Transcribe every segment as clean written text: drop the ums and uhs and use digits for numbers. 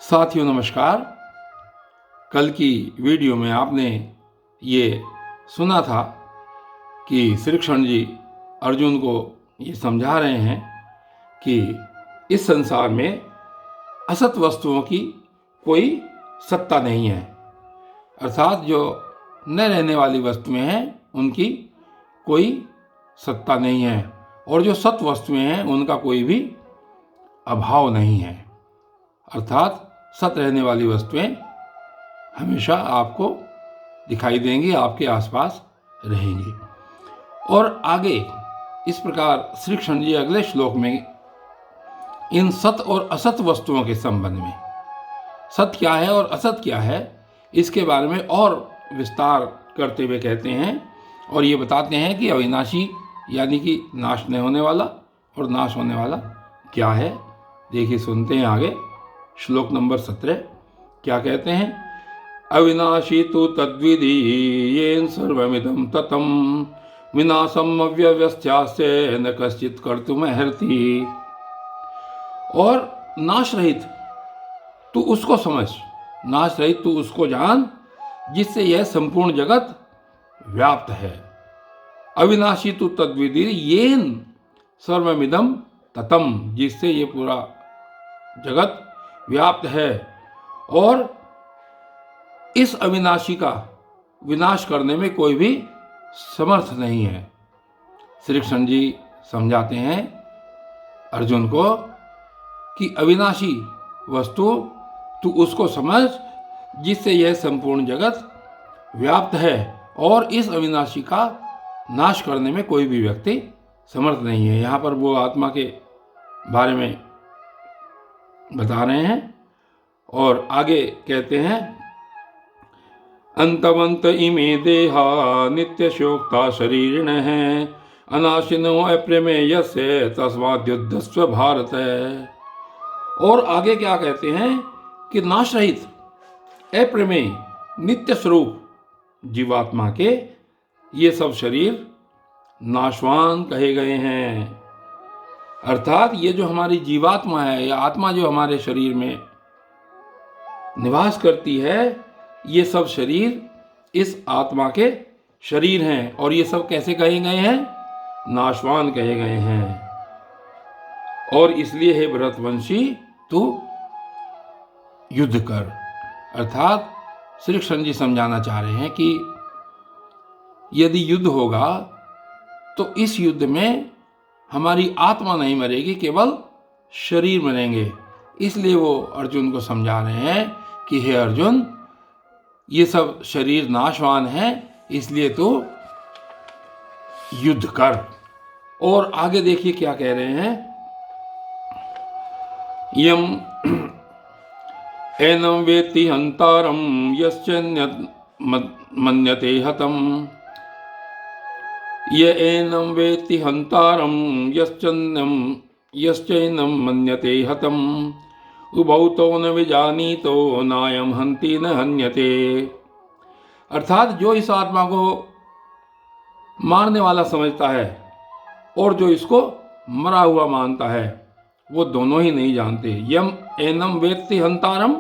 साथियों नमस्कार। कल की वीडियो में आपने ये सुना था कि श्री कृष्ण जी अर्जुन को ये समझा रहे हैं कि इस संसार में असत वस्तुओं की कोई सत्ता नहीं है, अर्थात जो न रहने वाली वस्तुएं हैं उनकी कोई सत्ता नहीं है और जो सत वस्तुएं हैं उनका कोई भी अभाव नहीं है। अर्थात सत रहने वाली वस्तुएं हमेशा आपको दिखाई देंगी, आपके आसपास रहेंगी। और आगे इस प्रकार श्री कृष्ण जी अगले श्लोक में इन सत और असत वस्तुओं के संबंध में, सत क्या है और असत क्या है, इसके बारे में और विस्तार करते हुए कहते हैं और ये बताते हैं कि अविनाशी यानी कि नाश नहीं होने वाला और नाश होने वाला क्या है। देखिए, सुनते हैं आगे श्लोक नंबर 17 क्या कहते हैं। अविनाशी तु तद्विधि येन सर्वमिदं ततं विनाशम अव्यवस्थ्यास्य न कश्चित् कर्तुमर्हति। और नाश रहित तू उसको समझ, नाश रहित तू उसको जान जिससे यह संपूर्ण जगत व्याप्त है। अविनाशी तु तद्विधि येन सर्वमिदं ततं, जिससे ये पूरा जगत व्याप्त है और इस अविनाशी का विनाश करने में कोई भी समर्थ नहीं है। श्री कृष्ण जी समझाते हैं अर्जुन को कि अविनाशी वस्तु तू उसको समझ जिससे यह संपूर्ण जगत व्याप्त है और इस अविनाशी का नाश करने में कोई भी व्यक्ति समर्थ नहीं है। यहाँ पर वो आत्मा के बारे में बता रहे हैं और आगे कहते हैं, अंतवंत इमे देहा नित्य शोक्ता शरीरिणः अनाशिनो अप्रमेयस्य तस्माद् युद्धस्व भारत। और आगे क्या कहते हैं कि नाश रहित अप्रमेय नित्य स्वरूप जीवात्मा के ये सब शरीर नाशवान कहे गए हैं। अर्थात ये जो हमारी जीवात्मा है या आत्मा जो हमारे शरीर में निवास करती है, ये सब शरीर इस आत्मा के शरीर हैं और ये सब कैसे कहे गए हैं, नाशवान कहे गए हैं। और इसलिए हे भरतवंशी तू युद्ध कर। अर्थात श्री कृष्ण जी समझाना चाह रहे हैं कि यदि युद्ध होगा तो इस युद्ध में हमारी आत्मा नहीं मरेगी, केवल शरीर मरेंगे। इसलिए वो अर्जुन को समझा रहे हैं कि हे अर्जुन, ये सब शरीर नाशवान है, इसलिए तो युद्ध कर। और आगे देखिए क्या कह रहे हैं, यम एनं वेत्ति हंतारं यश्चैनं मन्यते हतम् य एनं वेत्ति हंतारं यश्चैनं मन्यते हतम् उभौ तो न विजानीतो नायं हन्ति न हन्यते। अर्थात जो इस आत्मा को मारने वाला समझता है और जो इसको मरा हुआ मानता है, वो दोनों ही नहीं जानते। यम एनम वेत्ति हंतारम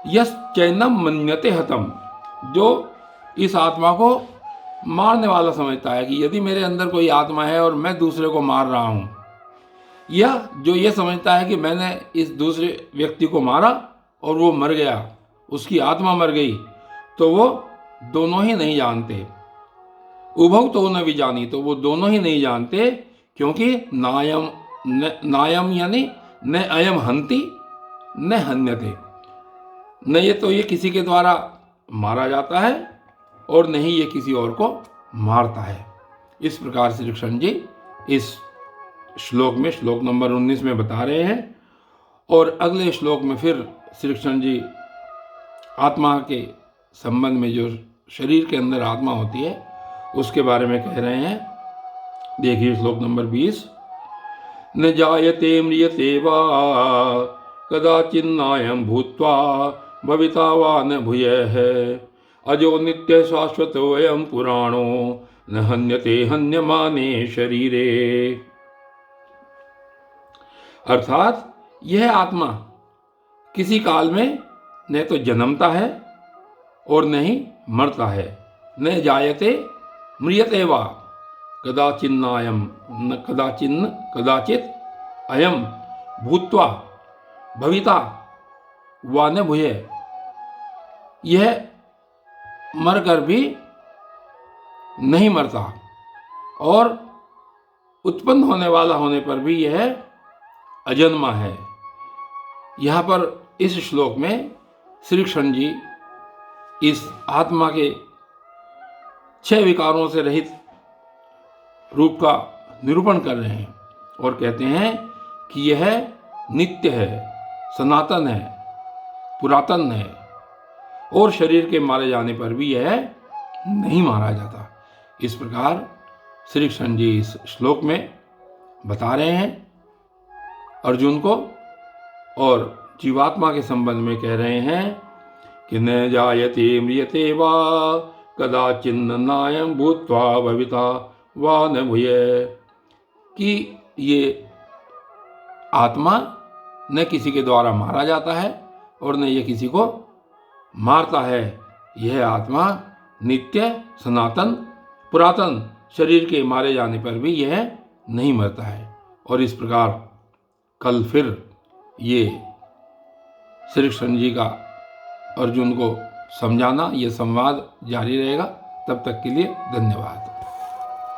यश्चैनं मन्यते हतम, जो इस आत्मा को मारने वाला समझता है कि यदि मेरे अंदर कोई आत्मा है और मैं दूसरे को मार रहा हूं, या जो ये समझता है कि मैंने इस दूसरे व्यक्ति को मारा और वो मर गया, उसकी आत्मा मर गई, तो वो दोनों ही नहीं जानते। उभौ तो न विजानी, तो वो दोनों ही नहीं जानते, क्योंकि नायम यानी न अयम हंति न हन्यते, न ये तो ये किसी के द्वारा मारा जाता है और नहीं ये किसी और को मारता है। इस प्रकार श्री कृष्ण जी इस श्लोक में, श्लोक नंबर 19 में बता रहे हैं। और अगले श्लोक में फिर श्री कृष्ण जी आत्मा के संबंध में, जो शरीर के अंदर आत्मा होती है, उसके बारे में कह रहे हैं। देखिए श्लोक नंबर 20, न जायते म्रियते वा कदाचिन्नायं भूत्वा भविता वा न भूयः अजो नित्य शाश्वतोऽयं पुराणो न हन्यते हन्यमाने शरीरे। अर्थात यह आत्मा किसी काल में न तो जन्मता है और न ही मरता है। न जायते म्रियते वा कदाचिन्नायम न कदाचित अयम भूत्वा भविता वा न भूय। यह मरकर भी नहीं मरता और उत्पन्न होने वाला होने पर भी यह अजन्मा है। यहाँ पर इस श्लोक में श्री कृष्ण जी इस आत्मा के 6 विकारों से रहित रूप का निरूपण कर रहे हैं और कहते हैं कि यह नित्य है, सनातन है, पुरातन है और शरीर के मारे जाने पर भी यह नहीं मारा जाता। इस प्रकार श्री कृष्ण जी इस श्लोक में बता रहे हैं अर्जुन को और जीवात्मा के संबंध में कह रहे हैं कि न जायते म्रियते वा कदाचिन्न नायम भूत्वा भविता वा न भूय। कि ये आत्मा न किसी के द्वारा मारा जाता है और न ये किसी को मारता है। यह आत्मा नित्य, सनातन, पुरातन, शरीर के मारे जाने पर भी यह नहीं मरता है। और इस प्रकार कल फिर ये श्री कृष्ण जी का अर्जुन को समझाना, ये संवाद जारी रहेगा। तब तक के लिए धन्यवाद।